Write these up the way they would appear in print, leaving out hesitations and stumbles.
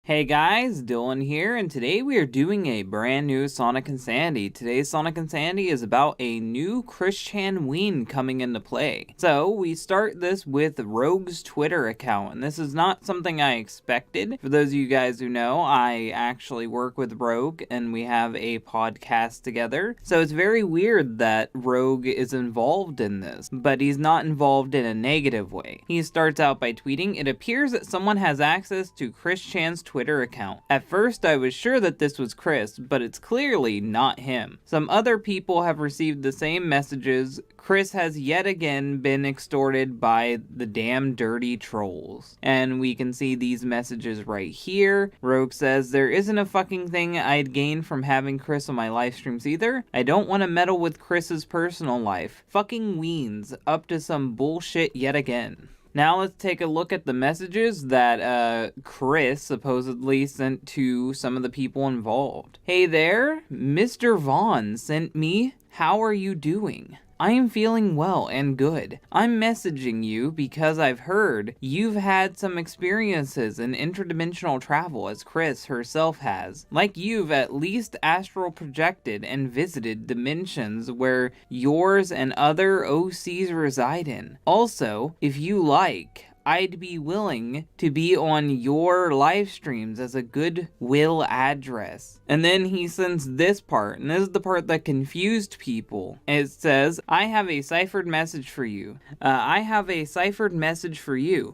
Hey guys, Dylan here, and today we are doing a brand new Sonic Insanity. Today's Sonic Insanity is about a new Christian Ween coming into play. So we start this with Rogue's Twitter account, and this is not something I expected. For those of you guys who know, I actually work with Rogue, and we have a podcast together. So it's very weird that Rogue is involved in this, but he's not involved in a negative way. He starts out by tweeting, "It appears that someone has access to Christian's Twitter account. At first I was sure that this was Chris, but it's clearly not him. Some other people have received the same messages. Chris has yet again been extorted by the damn dirty trolls." And we can see these messages right here. Rogue says, "There isn't a fucking thing I'd gain from having Chris on my live streams either. I don't want to meddle with Chris's personal life. Fucking Weens, up to some bullshit yet again." Now let's take a look at the messages that Chris supposedly sent to some of the people involved. "Hey there, Mr. Vaughn sent me, how are you doing? I am feeling well and good. I'm messaging you because I've heard you've had some experiences in interdimensional travel, as Chris herself has. Like you've at least astral projected and visited dimensions where yours and other OCs reside in. Also, if you like, I'd be willing to be on your live streams as a goodwill address." And then he sends this part, and this is the part that confused people. It says, "I have a ciphered message for you.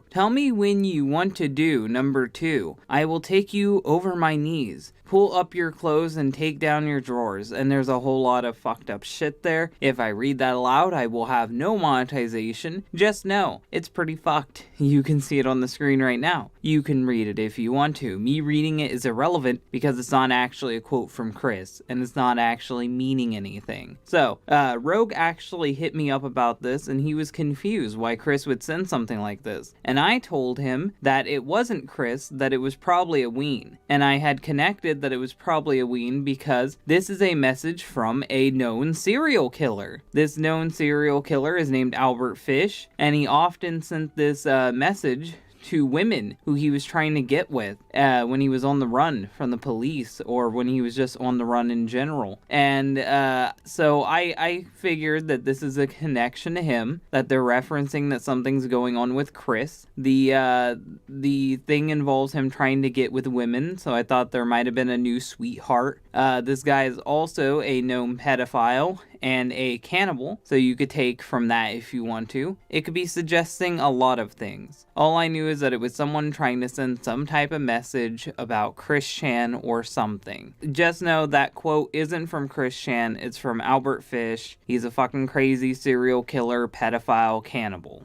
Tell me when you want to do number 2. I will take you over my knees. Pull up your clothes and take down your drawers." And there's a whole lot of fucked up shit there. If I read that aloud, I will have no monetization. Just know, it's pretty fucked. You can see it on the screen right now. You can read it if you want to. Me reading it is irrelevant because it's not actually a quote from Chris, and it's not actually meaning anything. So, Rogue actually hit me up about this, and he was confused why Chris would send something like this. And I told him that it wasn't Chris, that it was probably a Ween. And I had connected that it was probably a Ween because this is a message from a known serial killer. This known serial killer is named Albert Fish, and he often sent this message to women who he was trying to get with when he was on the run from the police, or when he was just on the run in general. And so I figured that this is a connection to him, that they're referencing that something's going on with Chris. The thing involves him trying to get with women, so I thought there might have been a new sweetheart. This guy is also a known pedophile and a cannibal, so you could take from that if you want to. It could be suggesting a lot of things. All I knew is that it was someone trying to send some type of message about Christian or something. Just know that quote isn't from Christian, it's from Albert Fish. He's a fucking crazy serial killer, pedophile, cannibal.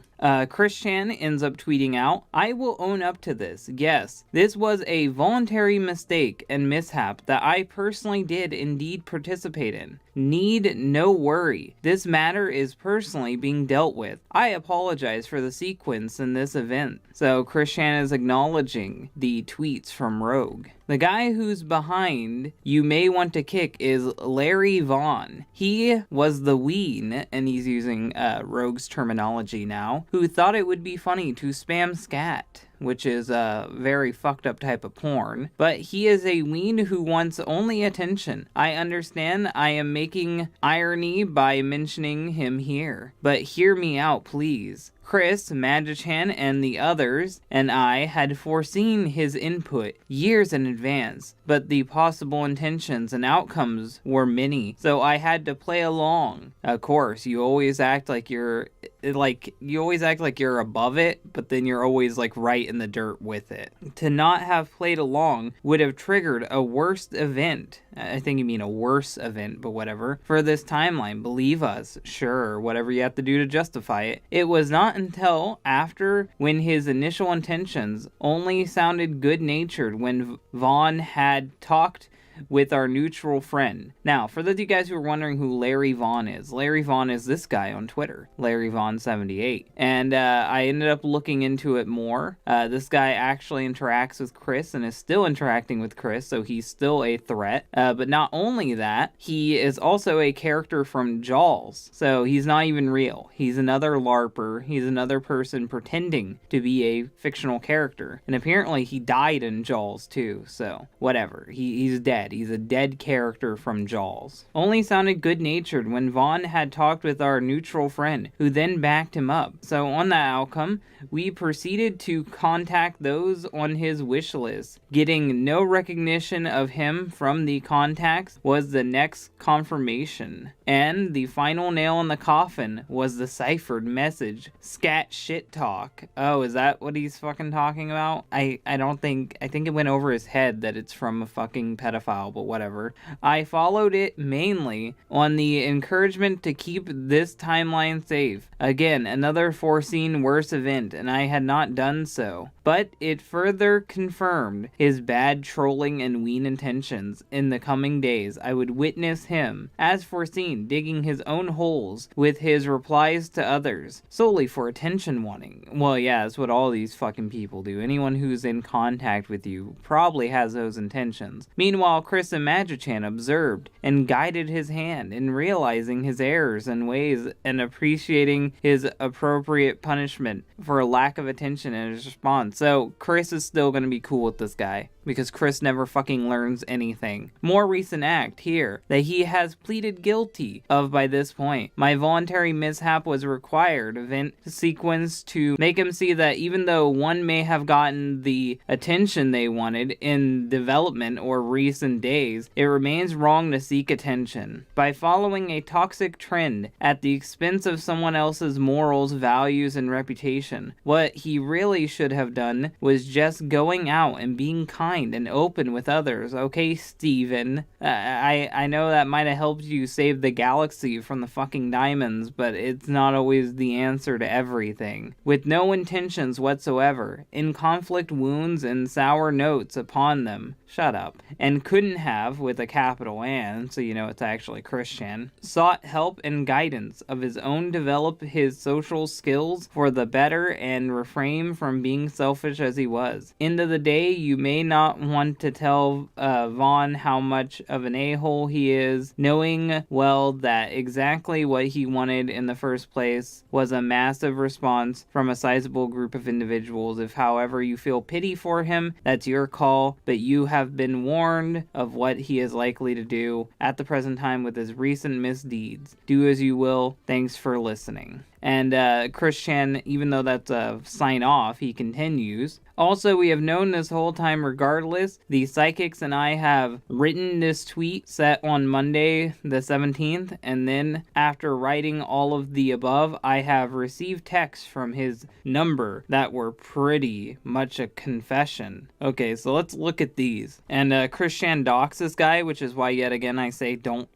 Christian ends up tweeting out, "I will own up to this. Yes, this was a voluntary mistake and mishap that I personally did indeed participate in. Need no worry. This matter is personally being dealt with. I apologize for the sequence in this event." So Christian is acknowledging the tweets from Rogue. The guy who's behind "you may want to kick" is Larry Vaughn. He was the Ween, and he's using Rogue's terminology now, who thought it would be funny to spam scat, which is a very fucked up type of porn. But he is a Ween who wants only attention. I understand I am making irony by mentioning him here, but hear me out, please. Chris, Magichan, and the others, and I had foreseen his input years in advance, but the possible intentions and outcomes were many, so I had to play along. Of course, you always act like you're above it, but then you're always right in the dirt with it. To not have played along would have triggered a worse event. I think you mean a worse event, but whatever. For this timeline, believe us, sure, whatever you have to do to justify it. It was not until after, when his initial intentions only sounded good-natured, when Vaughn had talked with our neutral friend. Now, for those of you guys who are wondering who Larry Vaughn is this guy on Twitter, Larry Vaughn78. And I ended up looking into it more. This guy actually interacts with Chris and is still interacting with Chris, so he's still a threat. But not only that, he is also a character from Jaws. So he's not even real. He's another LARPer. He's another person pretending to be a fictional character. And apparently he died in Jaws too, so whatever. He's dead. He's a dead character from Jaws. Only sounded good-natured when Vaughn had talked with our neutral friend, who then backed him up. So on that outcome, we proceeded to contact those on his wish list. Getting no recognition of him from the contacts was the next confirmation. And the final nail in the coffin was the ciphered message, scat shit talk. Oh, is that what he's fucking talking about? I think it went over his head that it's from a fucking pedophile, but whatever. I followed it mainly on the encouragement to keep this timeline safe. Again, another foreseen worse event, and I had not done so. But it further confirmed his bad trolling and Ween intentions. In the coming days, I would witness him, as foreseen, digging his own holes with his replies to others, solely for attention wanting. Well, yeah, that's what all these fucking people do. Anyone who's in contact with you probably has those intentions. Meanwhile, Chris and Magichan observed and guided his hand in realizing his errors and ways and appreciating his appropriate punishment for a lack of attention in his response. So Chris is still going to be cool with this guy, because Chris never fucking learns anything. More recent act here that he has pleaded guilty of by this point. My voluntary mishap was required event sequence to make him see that even though one may have gotten the attention they wanted in development or recent days, it remains wrong to seek attention. By following a toxic trend at the expense of someone else's morals, values, and reputation, what he really should have done was just going out and being kind and open with others. Okay, Steven, I know that might have helped you save the galaxy from the fucking diamonds, but it's not always the answer to everything. With no intentions whatsoever, in conflict wounds and sour notes upon them, shut up, and couldn't have, with a capital N, so you know it's actually Christian, sought help and guidance of his own, develop his social skills for the better, and refrain from being selfish as he was. End of the day, you may not want to tell Vaughn how much of an a-hole he is, knowing well that exactly what he wanted in the first place was a massive response from a sizable group of individuals. If however you feel pity for him, that's your call, but you have been warned of what he is likely to do at the present time with his recent misdeeds. Do as you will. Thanks for listening. And Christian, even though that's a sign off, he continues. Also, we have known this whole time regardless. The psychics and I have written this tweet set on Monday the 17th, and then after writing all of the above, I have received texts from his number that were pretty much a confession. Okay, so let's look at these. And Christian docs this guy, which is why yet again I say don't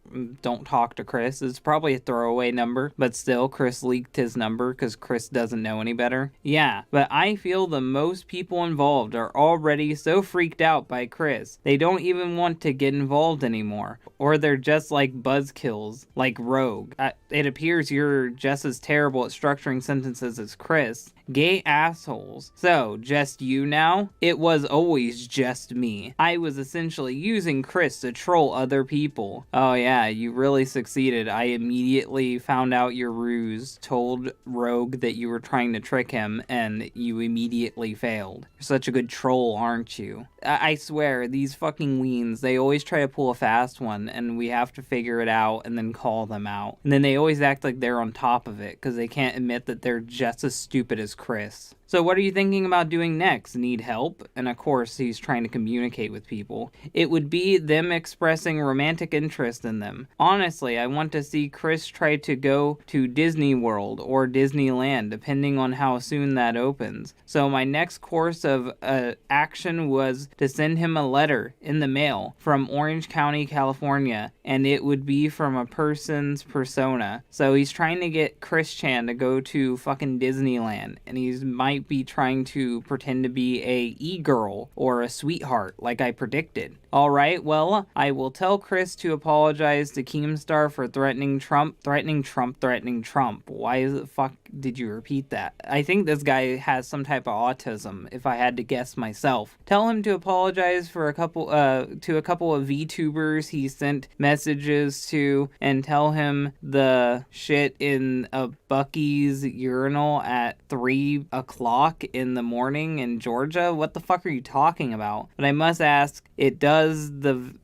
talk to Chris. It's probably a throwaway number, but still, Chris leaked his number because Chris doesn't know any better. Yeah, but I feel the most people involved are already so freaked out by Chris, they don't even want to get involved anymore. Or they're just like buzzkills, like Rogue. It appears you're just as terrible at structuring sentences as Chris. Gay assholes. So, just you now? It was always just me. I was essentially using Chris to troll other people. Oh yeah, you really succeeded. I immediately found out your ruse, told Rogue that you were trying to trick him, and you immediately failed. You're such a good troll, aren't you? I swear, these fucking Weens, they always try to pull a fast one, and we have to figure it out and then call them out. And then they always act like they're on top of it, because they can't admit that they're just as stupid as Chris. So what are you thinking about doing next? Need help? And of course, he's trying to communicate with people. It would be them expressing romantic interest in them. Honestly, I want to see Chris try to go to Disney World or Disneyland, depending on how soon that opens. So my next course of action was to send him a letter in the mail from Orange County, California, and it would be from a person's persona. So he's trying to get Chris Chan to go to fucking Disneyland, and he might might be trying to pretend to be a e-girl or a sweetheart like I predicted. Alright, well, I will tell Chris to apologize to Keemstar for threatening Trump. Threatening Trump. Why the fuck did you repeat that? I think this guy has some type of autism, if I had to guess myself. Tell him to apologize for a couple of VTubers he sent messages to, and tell him the shit in a Bucky's urinal at 3 o'clock in the morning in Georgia. What the fuck are you talking about? But I must ask, does the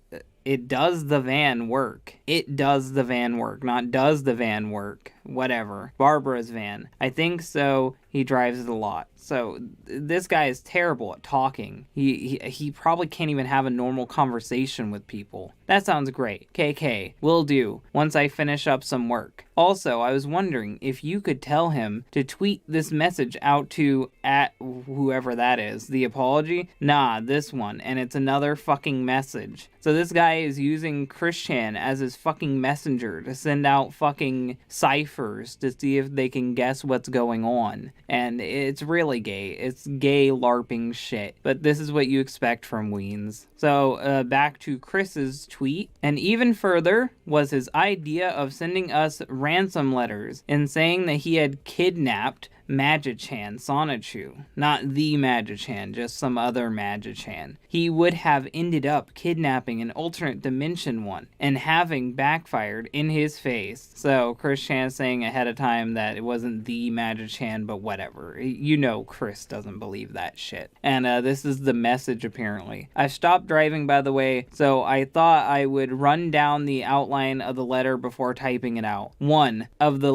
van work? It does the van work, not does the van work. Whatever. Barbara's van. I think so. He drives it a lot. So this guy is terrible at talking. He probably can't even have a normal conversation with people. That sounds great. KK, will do, once I finish up some work. Also, I was wondering if you could tell him to tweet this message out to at whoever that is. The apology? Nah, this one. And it's another fucking message. So this guy is using Christian as his fucking messenger to send out fucking ciphers to see if they can guess what's going on. And it's really gay. It's gay LARPing shit. But this is what you expect from Weens. So back to Chris's tweet. And even further was his idea of sending us ransom letters and saying that he had kidnapped Magichan Sonichu. Not the Magichan, just some other Magichan. He would have ended up kidnapping an alternate dimension one and having backfired in his face. So Chris Chan saying ahead of time that it wasn't the Magichan, but whatever. You know Chris doesn't believe that shit. And this is the message apparently. I've stopped driving, by the way, so I thought I would run down the outline of the letter before typing it out. One of the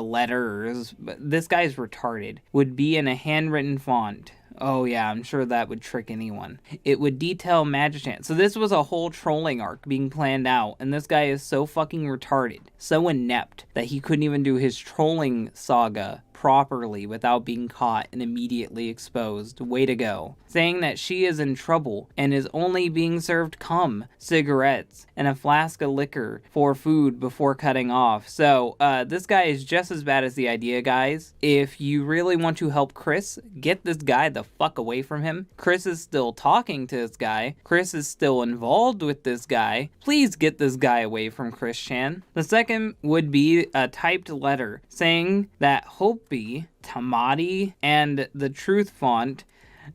letters, but this guy's retarded, would be in a handwritten font. Oh yeah, I'm sure that would trick anyone. It would detail Magichan. So this was a whole trolling arc being planned out, and this guy is so fucking retarded, so inept, that he couldn't even do his trolling saga properly without being caught and immediately exposed. Way to go. Saying that she is in trouble and is only being served cum, cigarettes, and a flask of liquor for food before cutting off. So, this guy is just as bad as the idea, guys. If you really want to help Chris, get this guy the fuck away from him. Chris is still talking to this guy. Chris is still involved with this guy. Please get this guy away from Chris Chan. The second would be a typed letter saying that Hopi, Tamati, and the Truth font,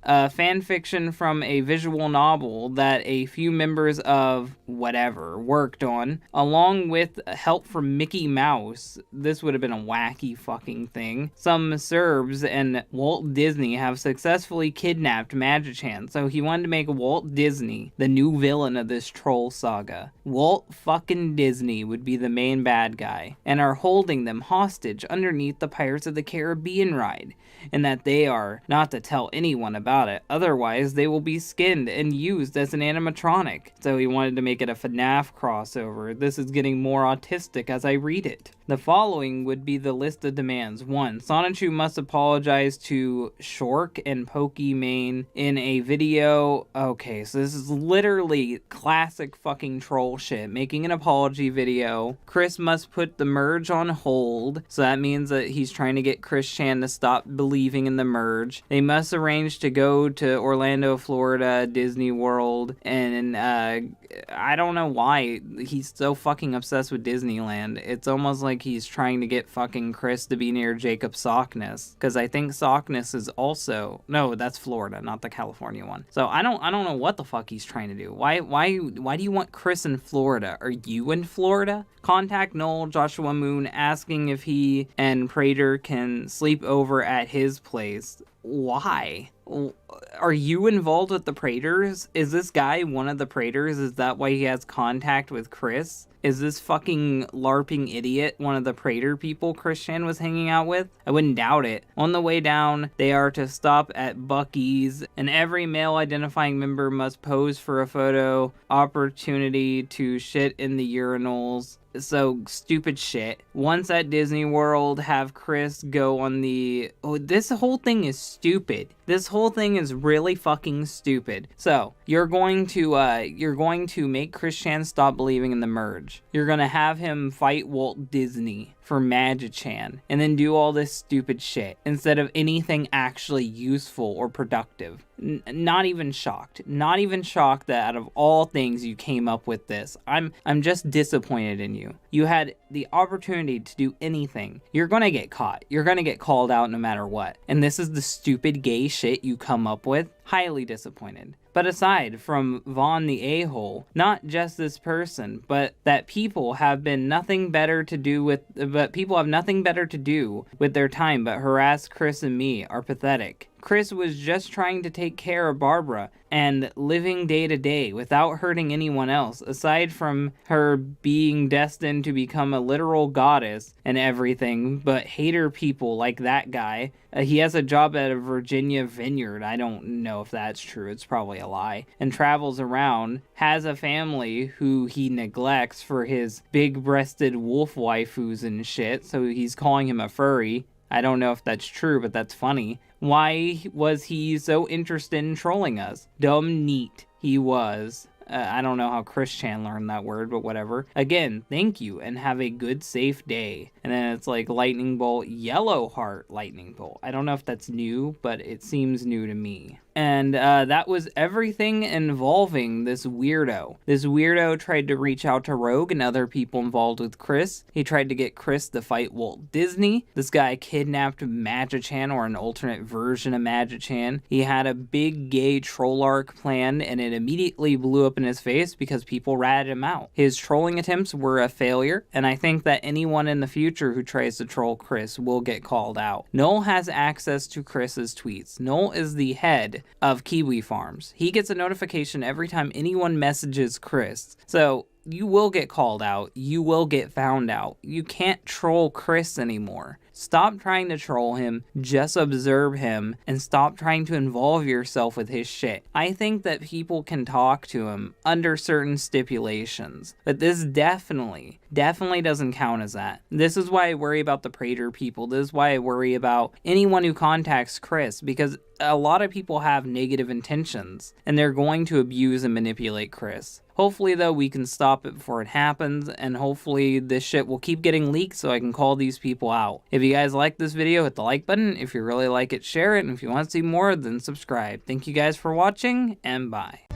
fan fiction from a visual novel that a few members of whatever worked on, along with help from Mickey Mouse. This would have been a wacky fucking thing. Some Serbs and Walt Disney have successfully kidnapped Magichan, so he wanted to make Walt Disney the new villain of this troll saga. Walt fucking Disney would be the main bad guy, and are holding them hostage underneath the Pirates of the Caribbean ride, and that they are not to tell anyone about it, otherwise they will be skinned and used as an animatronic. So he wanted to make it a FNAF crossover. This is getting more autistic as I read it. The following would be the list of demands. 1. Sonichu must apologize to Shork and Pokimane in a video. Okay, so this is literally classic fucking troll shit. Making an apology video. Chris must put the merge on hold. So that means that he's trying to get Chris Chan to stop believing in the merge. They must arrange to go to Orlando, Florida, Disney World, and I don't know why he's so fucking obsessed with Disneyland. It's almost like he's trying to get fucking Chris to be near Jacob Sockness, because I think Sockness is also, no, that's Florida, not the California one. So I don't know what the fuck he's trying to do. Why do you want Chris in Florida? Are you in Florida? Contact Noel Joshua Moon asking if he and Prater can sleep over at his place. Why? Are you involved with the Praters? Is this guy one of the Praters? Is that why he has contact with Chris? Is this fucking LARPing idiot one of the Prater people Christian was hanging out with? I wouldn't doubt it. On the way down, they are to stop at Bucky's, and every male identifying member must pose for a photo opportunity to shit in the urinals. So, stupid shit. Once at Disney World, have Chris go on the... Oh, this whole thing is stupid. This whole thing is really fucking stupid. So, you're going to make Chris Chan stop believing in the merge. You're gonna have him fight Walt Disney for Magi-Chan, and then do all this stupid shit instead of anything actually useful or productive. Not even shocked. Not even shocked that out of all things you came up with this. I'm just disappointed in you. You had the opportunity to do anything. You're gonna get caught. You're gonna get called out no matter what. And this is the stupid gay shit you come up with? Highly disappointed. But aside from Vaughn the a-hole, not just this person, but that people have nothing better to do with their time but harass Chris and me are pathetic. Chris was just trying to take care of Barbara and living day to day without hurting anyone else, aside from her being destined to become a literal goddess and everything, but hater people like that guy. He has a job at a Virginia vineyard. I don't know if that's true. It's probably a lie. And travels around, has a family who he neglects for his big-breasted wolf waifus and shit, so he's calling him a furry. I don't know if that's true, but that's funny. Why was he so interested in trolling us? Dumb neat he was. I don't know how Chris Chan learned that word, but whatever. Again, thank you, and have a good, safe day. And then it's like lightning bolt, yellow heart lightning bolt. I don't know if that's new, but it seems new to me. And that was everything involving this weirdo. This weirdo tried to reach out to Rogue and other people involved with Chris. He tried to get Chris to fight Walt Disney. This guy kidnapped Magi-Chan, or an alternate version of Magi-Chan. He had a big gay troll arc planned, and it immediately blew up in his face because people ratted him out. His trolling attempts were a failure, and I think that anyone in the future who tries to troll Chris will get called out. Noel has access to Chris's tweets. Noel is the head of Kiwi Farms. He gets a notification every time anyone messages Chris. So you will get called out. You will get found out. You can't troll Chris anymore. Stop trying to troll him, just observe him, and stop trying to involve yourself with his shit. I think that people can talk to him under certain stipulations, but this definitely doesn't count as that. This is why I worry about the Prater people. This is why I worry about anyone who contacts Chris, because a lot of people have negative intentions, and they're going to abuse and manipulate Chris. Hopefully, though, we can stop it before it happens, and hopefully this shit will keep getting leaked so I can call these people out. If you guys like this video, hit the like button. If you really like it, share it. And if you want to see more, then subscribe. Thank you guys for watching, and bye.